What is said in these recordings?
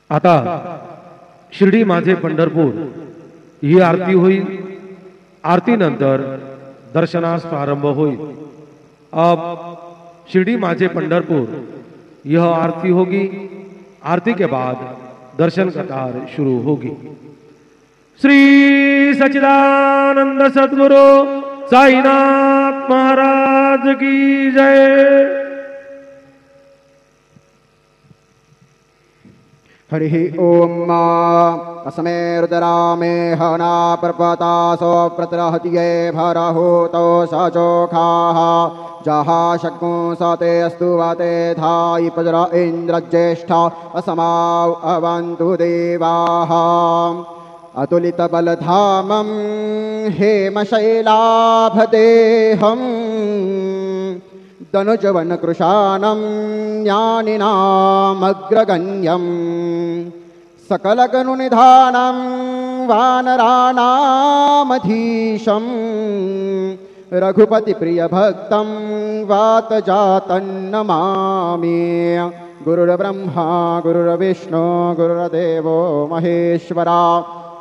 आता शिर्डी माझे पंढरपूर ही आरती होईल। आरती नंतर दर्शनास प्रारंभ होईल। अब शिर्डी माझे पंढरपुर यह आरती होगी। आरती के बाद दर्शन कतार शुरू होगी। श्री सच्चिदानंद सद्गुरु साईनाथ महाराज की जय। हरि ओम अस्मे रुद्रामे हना पर्वतासो प्रत्रहतिये भरहूतो सचोखाः जहा शक्नु सते अस्तु वाते थाई पजर इंद्र ज्येष्ठ असमाव अवन्तु देवाः अतुलित बलधामं हेमशैलाभदेहम् तनुजवन कृशानं ज्ञानिनामग्रगण्यं सकलगनुनिधानं वानराणामधीशं रघुपति प्रिय भक्तं वातजातं नमामि। गुरुर्ब्रह्मा गुरुर्विष्णु गुरुर्देवो महेश्वरा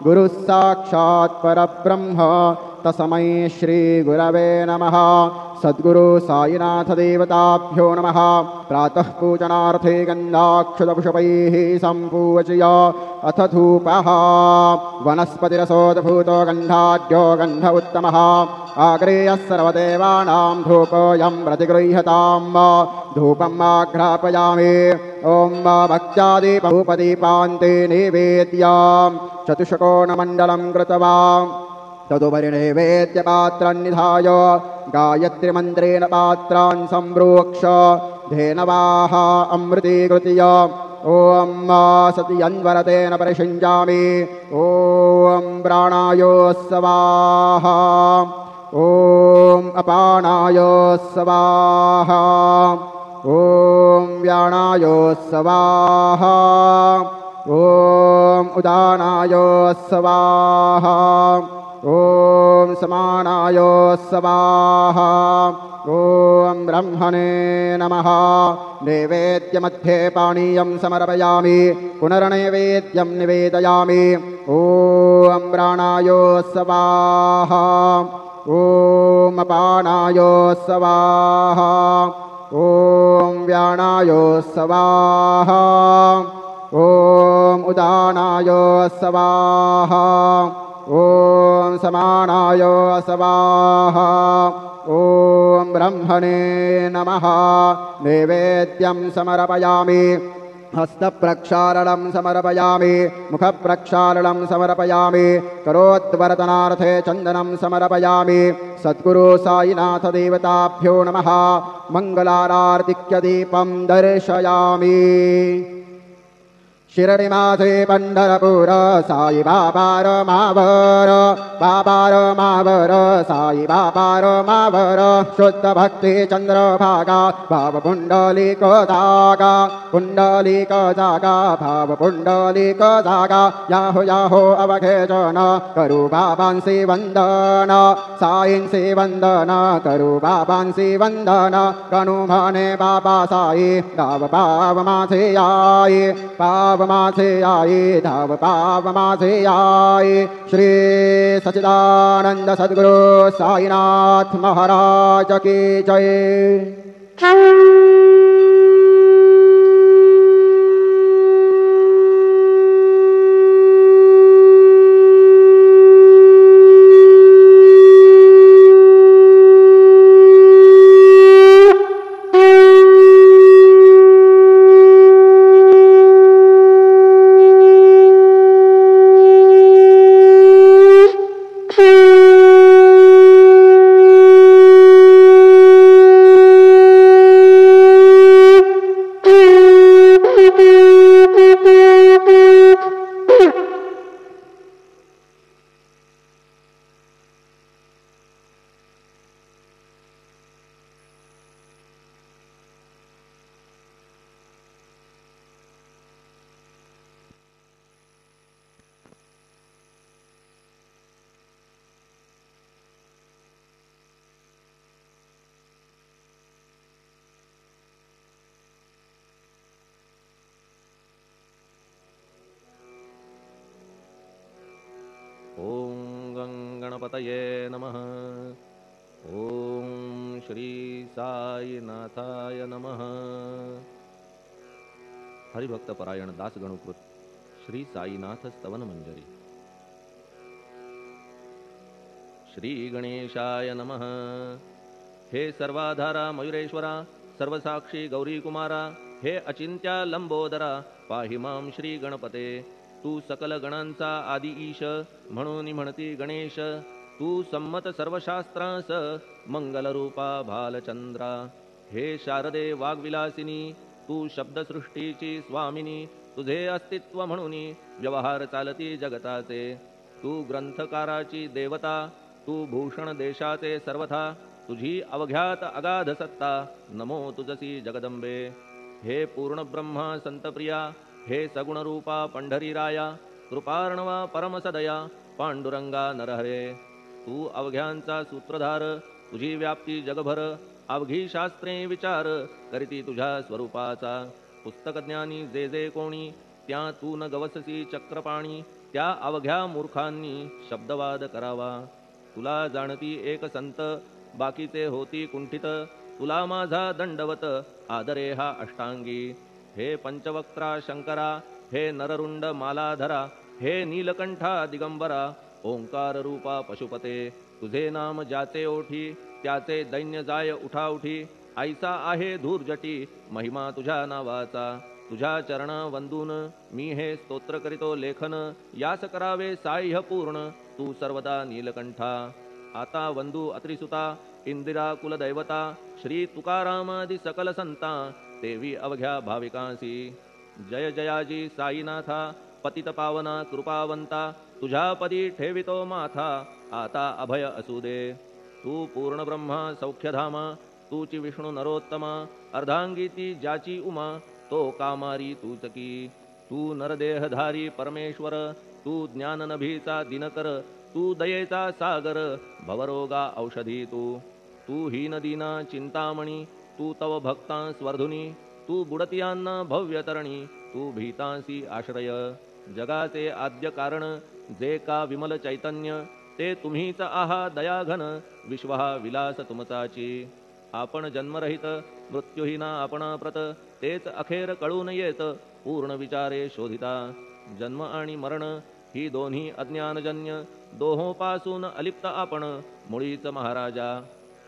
गुरुः साक्षात् परब्रह्म तस्मै श्री गुरवे नमः। सद्गुरु साईनाथ देवताभ्यो नमः। प्रातः पूजनार्थे गन्धाक्षतपुष्पैः सम्पूज्य अथ धूपः वनस्पतिरसोद्भूतो गन्धाढ्यो गन्ध उत्तमः आग्रेयः सर्वदेवानां धूपोऽयं प्रतिगृह्यताम्। धूपम् आघ्रापयामि। ॐ भक्त्यादीपधूपदीपान्ते निवेद्य चतुष्कोणमण्डलं कृत्वा तदुपरि नैवेद्य पात्रान् निधाय गायत्रीमन्त्रेण पात्रान् सम्प्रोक्ष धेनवाः अमृतीकृत्य ॐ सत्यन्वरतेन परिषिञ्जामि। ॐ प्राणाय स्वाहा ॐ अपानाय स्वाहा ॐ व्यानाय स्वाहा ॐ उदानाय स्वाहा ॐ समानाय स्वाहा ॐ ब्रह्मणे नमः। नैवेद्यमध्ये पानीयं समर्पयामि। पुनर्नैवेद्यं निवेदयामि। ॐ प्राणाय स्वाहा ॐ अपानाय स्वाहा ॐ व्यानाय स्वाहा ॐ उदानाय स्वाहा ॐ समानाय स्वाहा ॐ ब्रह्मणे नमः। नैवेद्यं समर्पयामि। हस्तप्रक्षालनं समर्पयामि। मुखप्रक्षालनं समर्पयामि। करोद्वर्तनार्थे चन्दनं समर्पयामि। सद्गुरु साईनाथ देवताभ्यो नमः। मङ्गलारार्तिक्यदीपं दर्शयामि। शिरडिमाथे पंढरपूर साई बाबार मावर बाबार मावर साई बाबार मावर शुद्ध भक्ति चंद्रभागा भाव पुंडलिक जागा पुंडलिक जागा भाव पुंडलिक जागा याहो याहो अवघेजन करू बाबांसी वंदन साईंसी वंदन करू बाबांसी वंदन कनु म्हणे बाबा साई धाव पाव माझे आई पाव माझे आई धाव पाव माझे आई। श्री सच्चिदानंद सद्गुरु साईनाथ महाराज की जय। गणपतये नमः। ओम श्री साईनाथाय नमः। हरिभक्तपरायण दासगणुकृत श्री साईनाथ स्तवन मंजरी। श्री गणेशाय नमः। हे सर्वाधारा मयुरेश्वरा, सर्वसाक्षी गौरी कुमारा, हे अचिंत्या लंबोदरा, पाहि मां श्री गणपते। तू सकल गणांचा आदि ईश, म्हणून म्हणती गणेश। तू संमत सर्वशास्त्रांस, मंगलरूपा भालचंद्रा। हे शारदे वाग्विलासिनी, तू शब्दसृष्टीची स्वामिनी। तुझे अस्तित्व म्हणून व्यवहार चालती जगताचे। तू ग्रंथकाराची देवता, तू भूषण देशाचे सर्वथा। तुझी अवघ्यात अगाध सत्ता, नमो तुझसी जगदंबे। हे पूर्ण ब्रह्मा संतप्रिया, हे सगुण रूपा पंढरीराया। कृपार्णवा परमसदया, पांडुरंगा नरहरे। तू अवघ्यांचा सूत्रधार, तुझी व्याप्ती जगभर। अवघी शास्त्रे विचार, करीती तुझ्या स्वरूपाचा। पुस्तकज्ञानी जे जे कोणी, त्या तू न गवससी चक्रपाणी। त्या अवघ्या मूर्खांनी शब्दवाद करावा। तुला जाणती एक संत, बाकीचे होती कुंठित। तुला माझा दंडवत, आदरे हा अष्टांगी। हे पंचवक्त्रा शंकरा, हे नररुंड मालाधरा। हे नीलकंठा दिगंबरा, ओंकार रूपा पशुपते। तुझे नाम ज्याचे ओठी, त्याचे दैन्य जाय उठाउठी। ऐसा आहे धूर्जटी, महिमा तुझ्या नावाचा। तुझ्या चरण वंदून मी हे स्तोत्र करीतो लेखन। यास करावे साह्य पूर्ण, तू सर्वदा नीलकंठा। आता वंदू अत्रिसुता, इंदिरा कुलदैवता। श्री तुकारामादि सकल संता, देवी अवघ्या भाविकांसी। जय जयाजी साईनाथा, पतित पावना कृपावंता। तुझ्या पदी ठेवितो माथा, आता अभय असू दे। तू पूर्ण ब्रह्मा सौख्यधामा, तूची विष्णू नरोत्तमा। अर्धांगी ती ज्याची उमा, तो कामारी तूच की। तू नरदेहधारी परमेश्वर, तू ज्ञाननभीचा दिनकर। तू दयेचा सागर, भवरोगा औषधी तू। तू हीनदीना चिंतामणी, तू तव भक्तां स्वर्धुनी। तू बुडतियांना भव्यतरणी, तू भीतांसी आश्रय। जगाचे आद्य कारण, जे का विमल चैतन्य। ते तुम्हीच आहा दयाघन, विश्वहा विलास तुमचाची। आपण जन्मरहित, मृत्युहीना आपणाप्रत। तेच अखेर कळून येत, पूर्ण विचारे शोधिता। जन्म आणि मरण ही दोन्ही अज्ञानजन्य। दोहोपासून अलिप्त आपण, मुळीच महाराजा।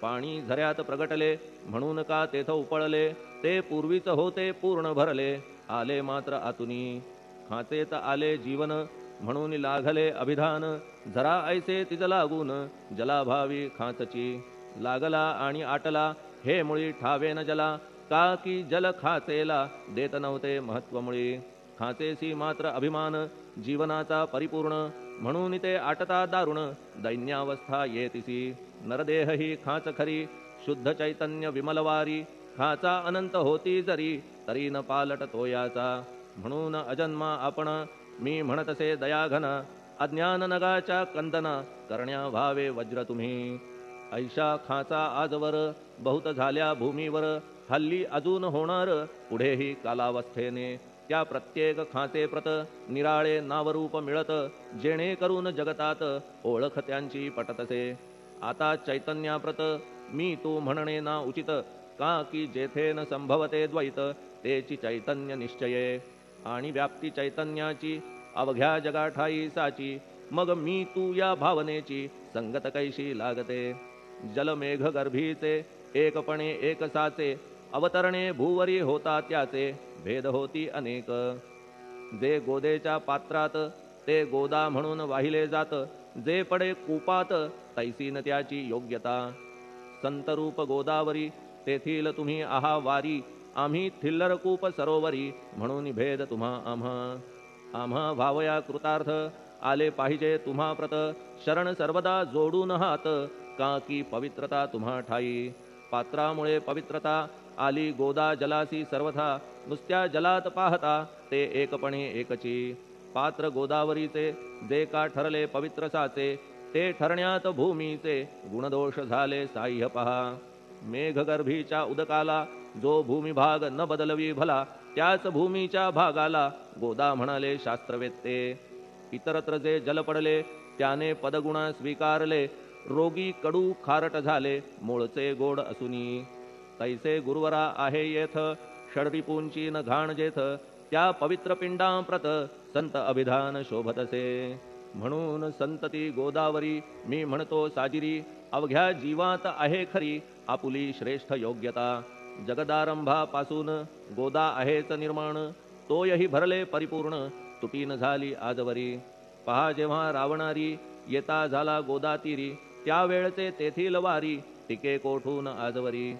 पाणी झऱ्यात प्रगटले, म्हणून का तेथ उपळले। ते पूर्वीच होते पूर्ण भरले, आले मात्र आतुनी। खाचेत आले जीवन, म्हणून लागले अभिधान। झरा ऐसे तिज लागून, जलाभावी खाचची। लागला आणि आटला, हे मुळी ठावे न जला। का की जल खाचेला, देत नव्हते महत्व मुळी। खाचेसी मात्र अभिमान, जीवनाचा परिपूर्ण। म्हणून ते आटता दारुण, दैन्यावस्था येतिसी। नरदेह ही खाच खरी, शुद्ध चैतन्य विमलवारी। खाचा अनंत होती जरी, तरी न पालट तोयाचा। म्हणून अजन्मा आपण, मी म्हणतसे दयाघन। अज्ञान नगाच्या कंदना, करण्या व्हावे वज्र तुम्ही। ऐशा खाचा आजवर, बहुत झाल्या भूमीवर। हल्ली अजून होणार, पुढेही कालावस्थेने। त्या प्रत्येक खाचे प्रत, निराळे नावरूप मिळत। जेणे करून जगतात, ओळख त्यांची पटतसे। आता चैतन्याप्रत, मी तू म्हणणे ना उचित। का की जेथे न संभवते द्वैत, तेची चैतन्य निश्चये। आणि व्याप्ती चैतन्याची, अवघ्या जगाठाई साची। मग मी तू या भावनेची, संगत कैशी लागते। जलमेघ गर्भीचे, एकपणे एक साचे। अवतरणे भूवरी होता त्याचे, भेद होती अनेक। जे गोदेच्या पात्रात, ते गोदा म्हणून वाहिले जात। जे पडे कूपात, तैसी न त्याची योग्यता। संतरूप गोदावरी, तेथील तुम्ही आहा वारी। आम्ही थिल्लर कूप सरोवरी, म्हणून भेद तुम्हा आम्हा। आम्हा व्हावया कृतार्थ, आले पाहिजे तुम्हा प्रत। शरण सर्वदा जोडून हात, का की पवित्रता तुम्हा ठाई। पात्रामुळे पवित्रता, आली गोदा जलासी सर्वथा। नुसत्या जलात पाहता, ते एकपणे एकची। पात्र गोदावरीचे, जे का ठरले पवित्र साचे। ते ठरण्यात भूमीचे, गुणदोष झाले साह्य पहा। मेघगर्भीच्या उदकाला, जो भूमिभाग न बदलवी भला। त्याच भूमीच्या भागाला, गोदा म्हणाले शास्त्रवेत्ते। इतरत्र जे जल पडले, त्याने पदगुणा स्वीकारले, रोगी कडू खारट झाले, मूळचे गोड असुनी. तैसे गुरुवरा आहे येथ, षडरिपूंची न घाण जेथ, त्या पवित्र पिंडांप्रत संत अभिधान शोभतसे. म्हणून संतती गोदावरी मी म्हणतो साजिरी, अवघ्या जीवात आहे खरी आपुली श्रेष्ठ योग्यता. जगदारंभापासून गोदा आहेच निर्माण, तोयही भरले परिपूर्ण, तुटीन झाली आजवरी. पहा जेव्हा रावणारी येता झाला गोदातीरी, त्यावेळचे तेथील वारी टिके कोठून आजवरी.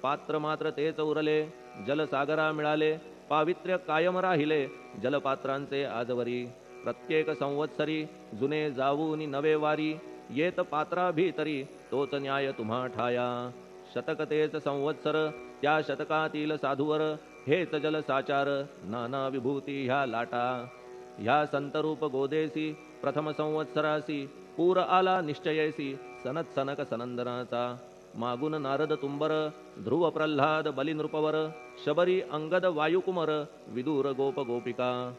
पात्र मात्र तेच उरले, जलसागरा मिळाले, पावित्र्य कायम राहिले जलपात्रांचे आजवरी. प्रत्येक संवत्सरी जुने जाऊनी नवे वारी, येत पात्रा भीतरी तोच न्याय तुम्हा ठाया. शतक तेच संवत्सर, त्या शतकातील साधूवर हेच जल साचार, नाना विभूती ह्या लाटा. ह्या संतरूप गोदेसी प्रथम संवत्सरासी, पूर आला निश्चयेसी सनत सनक सनंदनाचा. मागून नारद तुंबर, ध्रुव प्रल्हाद बलिनृपवर, शबरी अंगद वायुकुमर, विदूर गोप गोपिका.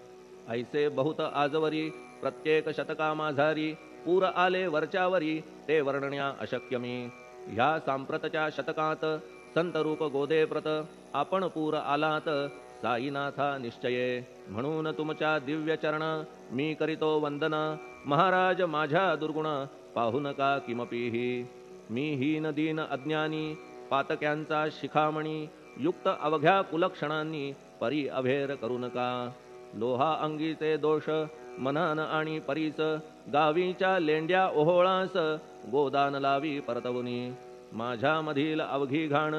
ऐसे बहुत आजवरी प्रत्येक शतका माझारी, पूर आले वरच्यावरी ते वर्णण्या अशक्यमी. ह्या सांप्रतच्या शतकात संतरूप गोदेप्रत, आपण पूर आलात साईनाथा निश्चये. म्हणून तुमच्या दिव्य चरण मी करीतो वंदना, महाराज माझ्या दुर्गुण पाहू नका किमपीही. मी हीन दीन अज्ञानी, पातक्यांचा शिखामणी, युक्त अवघ्या कुलक्षणांनी परी अभेर करू नका. लोहा अंगीचे दोष मनान आणि परीस, गावीच्या लेंड्या ओहोळास गोदान लावी परतवुनी. माझ्यामधील अवघी घाण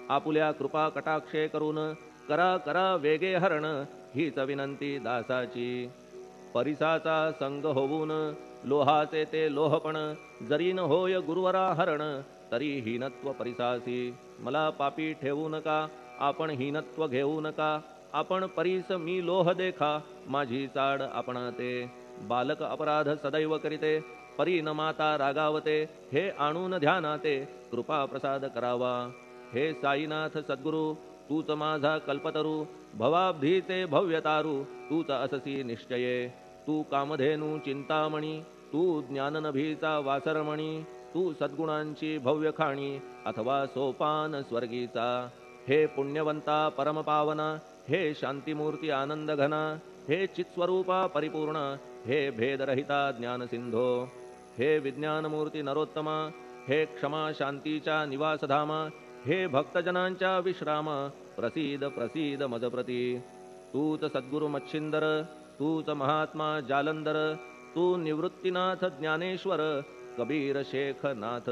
आपुल्या कृपा कटाक्षे करून, करा करा वेगे हरण हीच विनंती दासाची. परिसाचा संग होऊन लोहाचे ते लोहपण, जरी न होय गुरुवरा हरण तरी हीनत्व परिसासी. मला पापी ठेवू नका, आपण हीनत्व घेऊ नका. आपण परीस मी लोह देखा, माझी चाड आपणाते. बालक अपराध सदैव करीते, परी न माता रागावते. हे आणून ध्यानाते कृपा प्रसाद करावा. हे साईनाथ सद्गुरु तूच माझा कल्पतरू, भवाब्धीचे भव्यतारू तूच अससी निश्चये. तू कामधेनू चिंतामणी, तू ज्ञाननभीचा वासरमणी, तू सद्गुणांची भव्य खाणी अथवा सोपान स्वर्गीचा. हे पुण्यवंता परमपावना, हे शांतिमूर्ती आनंद घना, हे चित्स्वरूपा परिपूर्ण, हे भेदरहिता ज्ञानसिंधो. हे विज्ञानमूर्ती नरोत्तमा, हे क्षमा शांतीच्या निवासधामा, हे भक्तजनांच्या विश्राम, प्रसीद प्रसीद मजप्रती. तूच सद्गुरु मच्छिंदर, तूच महात्मा जालंधर, तू निवृत्तीनाथ ज्ञानेश्वर, कबीर शेख नाथ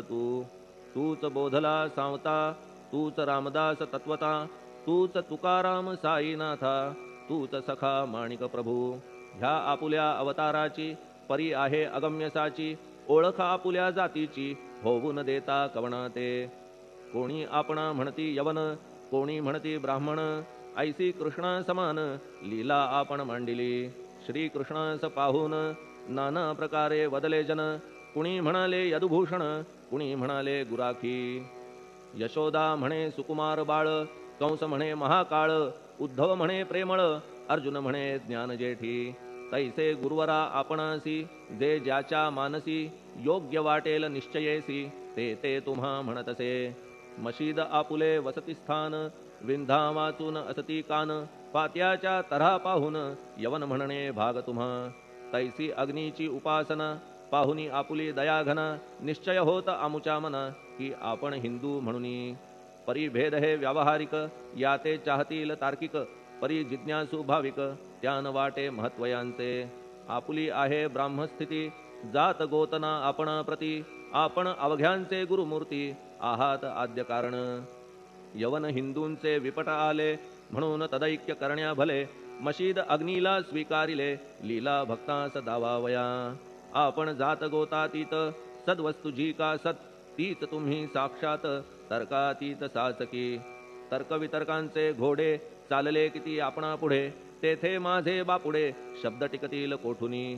तूच बोधला सांवता, तूच रामदास तत्वता, तूच तुकाराम साईनाथा, तूच सखा माणिक प्रभू. ह्या आपुल्या अवताराची परी आहे अगम्यसाची, ओळख आपुल्या जातीची होऊन देता कवणाते. कोणी आपणा म्हणती यवन, कोणी म्हणती ब्राह्मण, ऐसी कृष्णा समान लीला आपण मांडिली. श्रीकृष्णास पाहून नाना प्रकारे वदले जन, कुणी म्हणाले यदुभूषण, कुणी म्हणाले गुराखी. यशोदा म्हणे सुकुमार बाळ, कंस म्हणे महाकाळ, उद्धव म्हणे प्रेमळ, अर्जुन म्हणे ज्ञानजेठी. तैसे गुरुवरा आपणासी, जे ज्याच्या मानसी योग्य वाटेल निश्चयेसी, ते ते तुम्हा म्हणतसे. मशीद आपुले वसतिस्थान, विंधा वाचून असती कान, पात्याच्या तऱ्हा पाहून यवन म्हणणे भाग तुम्हा. तैसी अग्नीची उपासना पाहुनी आपुली दयाघना, निश्चय होत आमुच्या मना की आपण हिंदू म्हणूनी. परिभेद हे व्यावहारिक, याते चाहतील तार्किक, परी जिज्ञासू भाविक, त्यान वाटे महत्वयांचे. आपुली आहे ब्राह्मस्थिती, जात गोतना आपणा प्रती, आपण अवघ्यांचे गुरुमूर्ती आहात आद्य कारण. यवन हिंदूंचे विपट आले, म्हणून तदैक्य करण्या भले, मशीद अग्नीला स्वीकारिले, लीला भक्तास दावावया. आपण जात गोतातीत, सद्वस्तू जी का सत, तीच तुम्ही साक्षात तर्कातीत साचकी. तर्कवितर्कांचे घोडे चालले किती आपणा पुढे, तेथे माझे बापुडे शब्द टिकतील कोठुनी.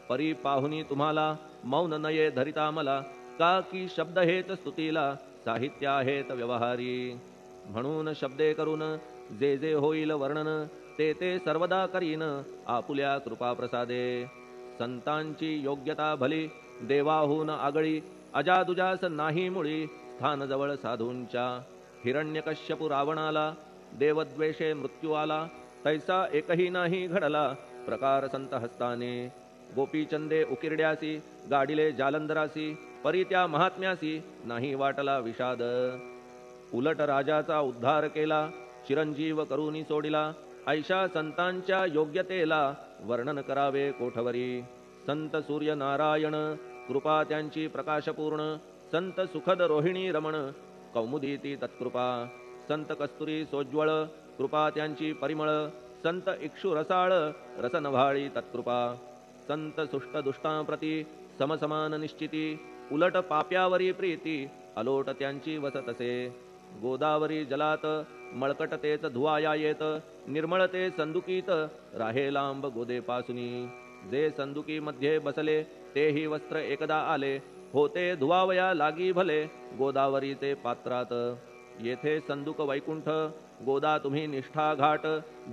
परी पाहुनी तुम्हाला मौन नये धरिता मला, का की शब्द हेच स्तुतीला, साहित्य आहेत व्यवहारी. म्हणून शब्दे करून जे जे होईल वर्णन, ते ते सर्वदा करीन आपुल्या कृपा प्रसादे. संतांची योग्यता भली देवाहून आगळी अजादुजास नाही मुळी स्थान जवळ साधूंच्या हिरण्यकश्यपू रावणाला देवद्वेषे मृत्यू आला तैसा एकही नाही घडला प्रकार संत हस्ताने गोपीचंदे उकिरड्यासी गाडिले जालंधरासी परी त्या महात्म्यासी नाही वाटला विषाद उलट राजाचा उद्धार केला चिरंजीव करूनी सोडिला ऐशा संतांच्या योग्यतेला वर्णन करावे कोठवरी संत सूर्य नारायण कृपा त्यांची प्रकाशपूर्ण संत सुखद रोहिणी रमण कौमुदी ती तत्कृपा संत कस्तुरी सोज्वळ कृपा त्यांची परिमळ संत इक्षु रसाळ रसनभाळी तत्कृपा संत सुष्ट दुष्टांप्रती समसमान निश्चिती उलट पाप्यावरी प्रीती अलोट त्यांची वसतसे गोदावरी जलात मळकट तेच धुवाया येत निर्मळ ते संदुकीत राहे लांब गोदेपासुनी जे संदुकी मध्ये बसले तेही वस्त्र एकदा आले होते धुवावया लागी भले गोदावरीचे पात्रात येथे संदुक वैकुंठ गोदा तुम्ही निष्ठा घाट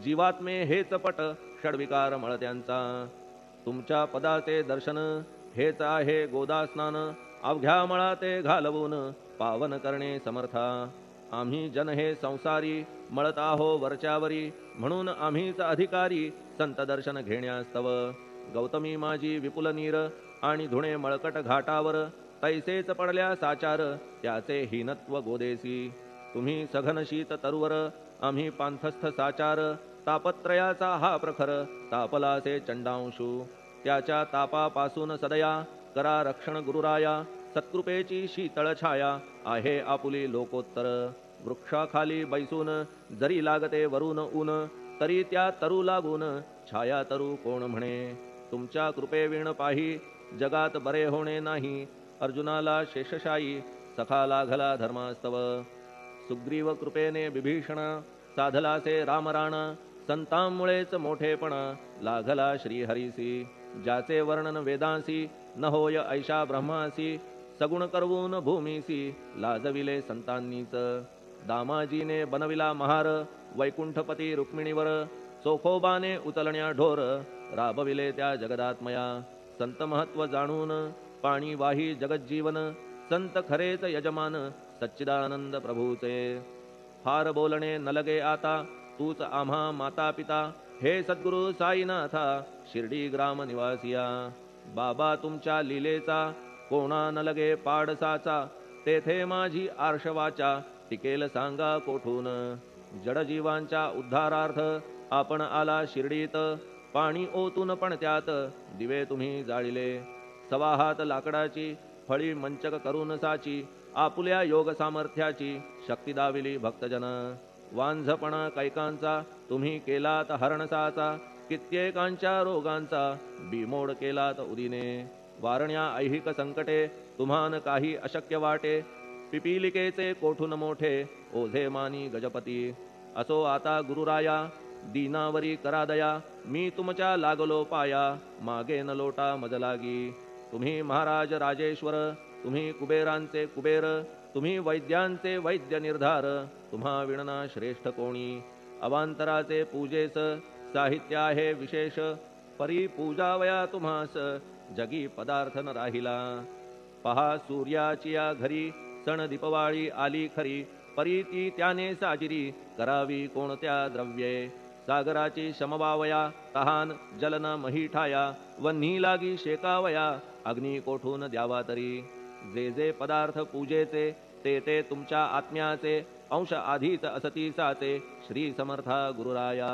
जीवात्मे हेच पट षडविकार मळत्यांचा तुमच्या पदाचे दर्शन हेच आहे गोदा स्नान अवघ्या मळा ते घालवून पावन करणे समर्था आम्ही जन हे संसारी मळत आहो वरच्यावरी म्हणून आम्हीच अधिकारी संत दर्शन घेण्यास्तव गौतमी माझी विपुल नीर आणि धुणे मळकट घाटावर तैसेच पडल्या साचार त्याचे हीनत्व गोदेसी तुम्ही सघन शीत तरुवर आम्ही पांथस्थ साचार तापत्रयाचा हा प्रखर तापलासे चंडांशू त्याच्या तापापासून सदया करा रक्षण गुरुराया सत्कृपेची शीतळ छाया आहे आपुली लोकोत्तर वृक्षाखाली बैसून जरी लागते वरून ऊन तरी त्या तरू लागून छाया तरू कोण म्हणे तुमच्या कृपेविण पाही जगात बरे होणे नाही अर्जुनाला शेषशायी सखा लागला धर्मास्तव सुग्रीव कृपेने विभीषण साधलासे रामराण संतांमुळेच मोठेपणा लागला श्रीहरीसी ज्याचे वर्णन वेदांसी न होय ऐशा ब्रह्मासी सगुण करवून भूमीसी लाजविले संतांनीच दामाजीने बनविला महार वैकुंठपती रुक्मिणीवर चोखोबाने उचलण्या ढोर राबविले त्या जगदात्मया संत महत्व जाणून पाणी वाही जगज्जीवन संत खरेच यजमान सच्चिदानंद प्रभूचे फार बोलणे न लगे आता तूच आम्हा माता पिता हे सद्गुरु साईनाथा शिर्डी ग्राम निवासिया बाबा तुमच्या लीलेचा कोणा न लगे पाडसाचा तेथे माझी आर्षवाचा टिकेल सांगा कोठून जडजीवांच्या उद्धारार्थ आपण आला शिर्डीत पाणी ओतून पण त्यात दिवे तुम्ही जाळिले सवा हात लाकडाची फळी मंचक करून साची आपुल्या योग सामर्थ्याची शक्ती दाविली भक्तजन वांझपणा कैकांचा तुम्ही केलात हरणसाचा कित्येकांच्या रोगांचा बिमोड केलात उदिने वारण्या ऐहिक संकटे तुम्हान काही अशक्य वाटे पिपीलिकेचे कोठून मोठे ओझे मानी गजपती असो आता गुरुराया दीनावरी करा दया मी तुमच्या लागलो पाया मागे न लोटा मजलागी तुम्ही महाराज राजेश्वर तुम्ही कुबेरांचे कुबेर तुम्ही वैद्यांचे वैद्य निर्धार तुम्हा विणना श्रेष्ठ कोणी अवांतराचे पूजेस साहित्य आहे विशेष परी पूजावया तुम्हास जगी पदार्थ न राहिला पहा सूर्याची या घरी सण दीपवाळी आली खरी परी ती त्याने साजिरी करावी कोणत्या द्रव्ये सागराची शमवावया तहान जलन महीठाया वन्ही लागी शेकावया अग्नी कोठून द्यावा तरी जे जे पदार्थ पूजेचे ते ते तुमच्या आत्म्याचे अंश आधीच असतीसाचे श्री समर्था गुरुराया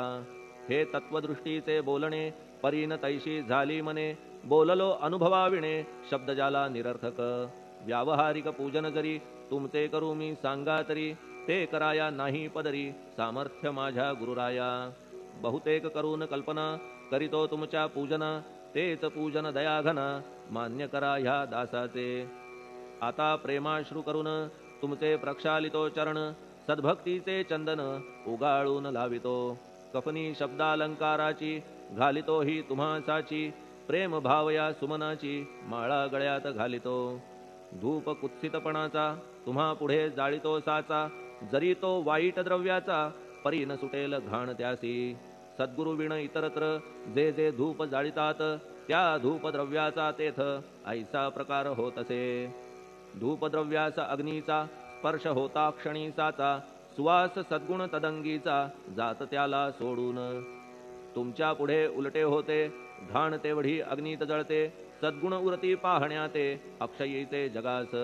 हे तत्वदृष्टीचे बोलणे परीन तैशी झाली मने बोललो अनुभवाविणे शब्द जाला निरर्थक व्यावहारिक पूजन जरी तुमचे करू मी सांगा तरी ते कराया नाही पदरी सामर्थ्य माझ्या गुरुराया बहुतेक करून कल्पना करीतो तुमच्या पूजना तेच पूजन दयाघना मान्य करा ह्या दासाचे आता प्रेमाश्रू करून तुमचे प्रक्षालितो चरण सद्भक्तीचे चंदन उगाळून लावितो कफनी शब्दालंकाराची घालितो ही तुम्हासाची प्रेम भावया सुमनाची माळा गळ्यात घालितो धूप कुत्सितपणाचा तुम्हा पुढे जाळितो साचा जरी तो वाईट द्रव्याचा परी न सुटेल घाण त्यासी सद्गुरु विण इतरत्र जे जे धूप जाळितात त्या धूपद्रव्याचा तेथ ऐसा प्रकार होत असे. धूपद्रव्यास अग्नीचा स्पर्श होता क्षणी साचा, सुवास सद्गुण तदंगीचा जात त्याला सोडून. तुमच्या पुढे उलटे होते, घाण तेवढी अग्नीत जळते, सद्गुण उरती पाहण्याते अक्षयीचे जगास.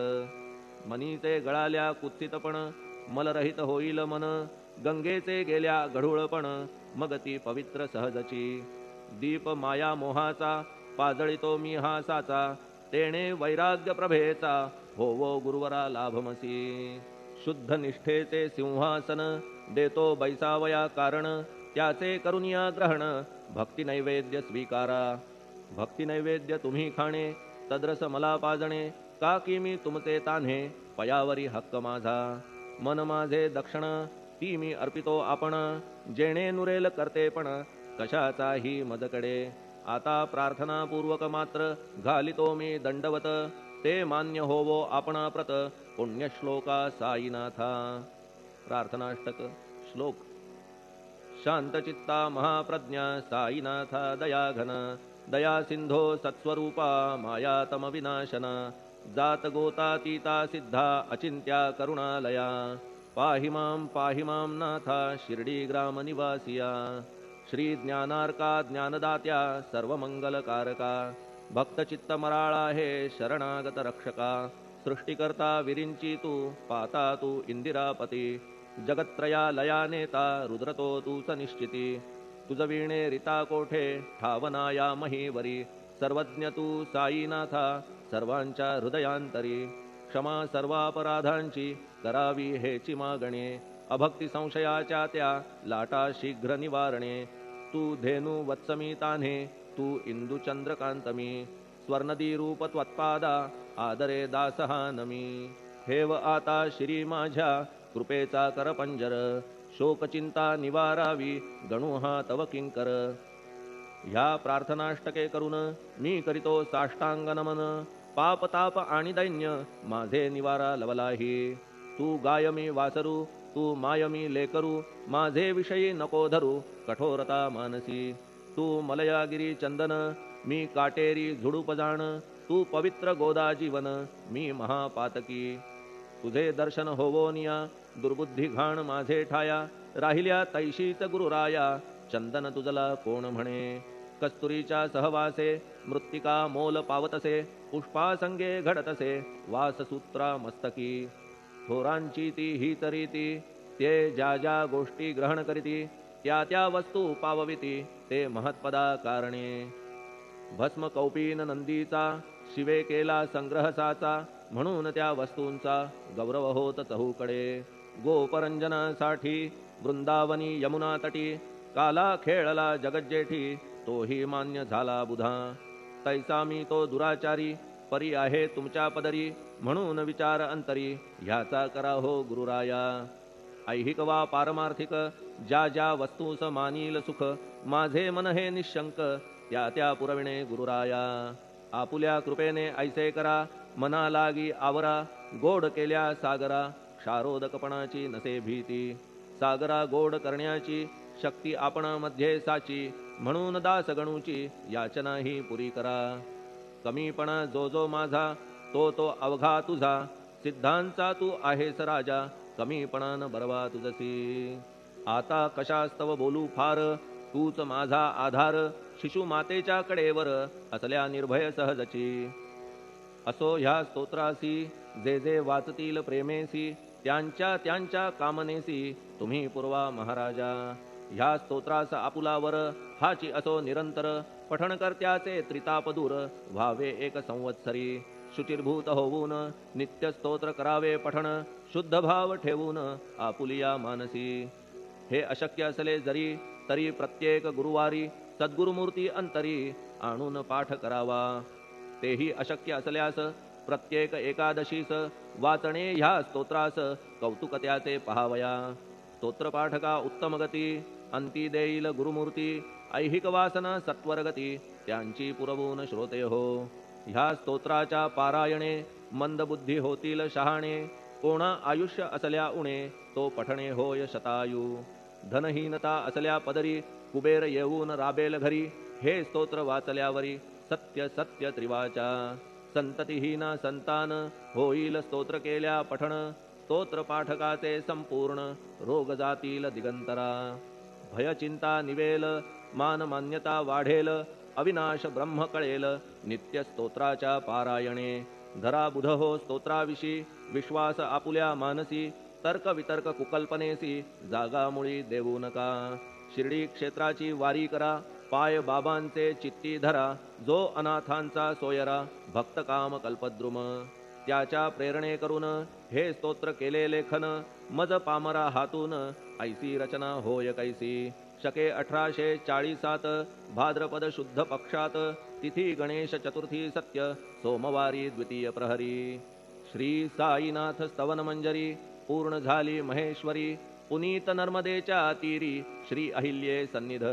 मनीचे गळाल्या कुत्सितपण, मलरहित होईल मन, गंगेचे गेल्या गढूळपण, मग ती पवित्र सहजची. दीप माया मोहाचा पाजळितो मी हा साचा, तेणे वैराग्य प्रभेचा होवो गुरुवरा लाभमसी. शुद्ध निष्ठेचे सिंहासन देतो बैसावया कारण, त्याचे करुनिया ग्रहण भक्ती नैवेद्य स्वीकारा. भक्ती नैवेद्य तुम्ही खाणे, तद्रस मला पाजणे, का की मी तुमचे तान्हे पयावरी हक्क माझा. मन माझे दक्षिण ती मी अर्पितो आपण, जेणे नुरेल करतेपण कशाचाही मजकडे. आता प्रार्थनापूर्वक मात्र घालितो मी दंडवत, ते मान्य होवो आपणाप्रत पुण्यश्लोका साईनाथा. प्रार्थनाष्टक. श्लोक. शांतचित्ता महाप्रज्ञा साईनाथा दयाघन, दया सिंधो सत्स्वरूपा मायातम विनाशन, जात गोतातीता सिद्धा अचिंत्या करुणालया. पाहि मां नाथा शिर्डी ग्राम निवासिया. श्री ज्ञानार्का ज्ञानदात्या सर्वमंगलकारका, भक्तचित्त मराळा हे शरणागत रक्षका. सृष्टिकर्ता विरिंची तू, पाता तू इंदिरापती, जगत्त्रया लया नेता रुद्रतो तू सनिश्चिती. तुझ वीणे रिता कोठे ठावनाया महीवरी, सर्वज्ञ तू साईनाथा सर्वांच्या हृदयांतरी. क्षमा सर्वापराधांची करावी हेची मागणे, अभक्ती संशयाच्या त्या लाटा शीघ्र निवारणे. तू धेनू वत्समी तान्हे, तू इंदू चंद्रकांतमी, स्वर्णदी रूप त्वत्पादा आदरे दासहा नमी. हेव आता श्री माझ्या कृपेचा करपंजर, शोकचिंता निवारावी गणू हा तव किंकर. ह्या प्रार्थनाष्टके करून मी करीतो साष्टांग नमन, पाप ताप आणि दैन्य माझे निवारा लवलाही. तू गायमी वासरू, तू मायमी लेकरू, माझे विषयी नको धरू कठोरता मानसी. तू मलयागिरी चंदन, मी काटेरी झुडूप जाण, तू पवित्र गोदा जीवन, मी महापातकी. तुझे दर्शन होवोनिया दुर्बुद्धी घाण माझे ठाया, राहिल्या तैशीच गुरुराया चंदन तुझला कोण म्हणे. कस्तुरीच्या सहवासे मृत्तिका मोल पावतसे, पुष्पासंगे घडतसे वाससूत्रा मस्तकी. थोरांची ती ही तरीती, ते ज्या ज्या गोष्टी ग्रहण करीती, त्या त्या वस्तू पावविती ते महत्पदा कारणे. भस्म कौपीन नंदीचा शिवे केला संग्रह साचा, म्हणून त्या वस्तूंचा गौरव होत चहूकडे. गोपरंजनासाठी वृंदावनी यमुना तटी, काला खेळला जगज्जेठी तोही मान्य झाला बुधा. तैसा मी तो दुराचारी परी आहे तुमच्या पदरी, म्हणून विचार अंतरी ह्याचा करा हो गुरुराया. ऐहिक वा पारमार्थिक ज्या ज्या वस्तूस मानील सुख, माझे मन हे निशंक त्या त्या पुरविणे गुरुराया. आपुल्या कृपेने ऐसे करा मना लागी आवरा, गोड केल्या सागरा क्षारोदकपणाची नसे भीती. सागरा गोड करण्याची शक्ती आपणामध्ये साची, म्हणून दास गणूची याचना ही पुरी करा. कमीपणा जो जो माझा तो तो अवघा तुझा, सिद्धांचा तू आहेस राजा कमीपणान बरवा तुझसी. आता कशास्तव बोलू फार, तूच माझा आधार, शिशु मातेच्या कडेवर असल्या निर्भय सहजची. असो ह्या स्तोत्रासी जे जे वाचतील प्रेमेसी, त्यांच्या त्यांच्या कामनेसी तुम्ही पुरवा महाराजा. ह्या स्तोत्रास आपुलावर हाची असो निरंतर, पठण करत्याचे त्रितापदूर व्हावे एक संवत्सरी. शुचिर्भूत होऊन नित्य स्तोत्र करावे पठण, शुद्ध भाव ठेवून आपुलिया मानसी. हे अशक्य असले जरी तरी प्रत्येक गुरुवारी सद्गुरुमूर्ती अंतरी आणून पाठ करावा. तेही अशक्य असल्यास प्रत्येक एकादशीस वाचणे ह्या स्तोत्रास कौतुक त्याचे पहावया. स्तोत्रपाठका उत्तम गती अंती देईल गुरुमूर्ती, ऐहिक वासना सत्वरगती त्यांची पुरवून श्रोते हो. ह्या स्तोत्राच्या पारायणे मंदबुद्धी होतील शहाणे, कोणा आयुष्य असल्या उणे तो पठणे होय शतायू. धनहीनता असल्या पदरी कुबेर येऊन राबेल घरी, हे स्तोत्र वाचल्यावरी सत्य सत्य त्रिवाचा संततिहीना संतान होईल स्तोत्र केल्या पठण स्तोत्र पाठकाचे संपूर्ण रोग जातील दिगंतरा भय चिंता निवेल मान मान्यता वाढेल अविनाश ब्रह्म कळेल नित्य स्तोत्राच्या पारायणे धरा बुध हो स्तोत्राविषयी विश्वास आपुल्या मानसी तर्क वितर्क कुकल्पनेसी जागा मुळी देऊ नका शिर्डी क्षेत्राची वारी करा पाय बाबांचे चित्ती धरा जो अनाथांचा सोयरा भक्त काम कल्पद्रुम त्याच्या प्रेरणे करून हे स्तोत्र केले लेखन मज पामरा हातून ऐसी रचना होय कैसी शके 1840 भाद्रपद शुद्ध पक्षात तिथी गणेश चतुर्थी सत्य सोमवारी द्वितीय प्रहरी श्री साईनाथ स्तवन मंजरी पूर्ण झाली महेश्वरी पुनीत नर्मदेच्या तीरी श्री अहिल्ये सन्निध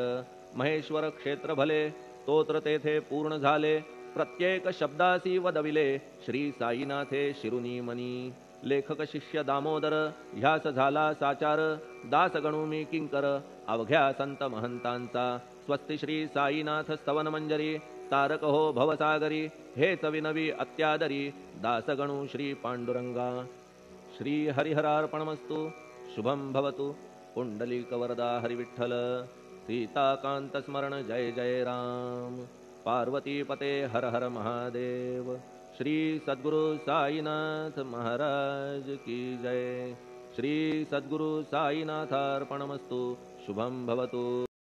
महेश्वर क्षेत्र भले स्तोत्र तेथे पूर्ण झाले प्रत्येक शब्दासी वदविले श्री साईनाथे शिरुनी मनी लेखक शिष्य दामोदर ह्यास झाला साचार दास गणू मी किंकर अवघ्या संत महंतांचा स्वस्ति श्री साईनाथ स्तवन मंजरी तारक हो भवसागरी हेच विनवी अत्यादरी दासगणू श्री पांडुरंगा श्री हरिहरार्पणमस्तु शुभं भवतु पुंडलिक वरदा हरिविठ्ठल सीताकांत स्मरण जय जय राम पार्वती पते हर हर महादेव श्री सद्गुरु साईनाथ महाराज की जय श्री सद्गुरु साईनाथार्पणमस्तु शुभं भवतु।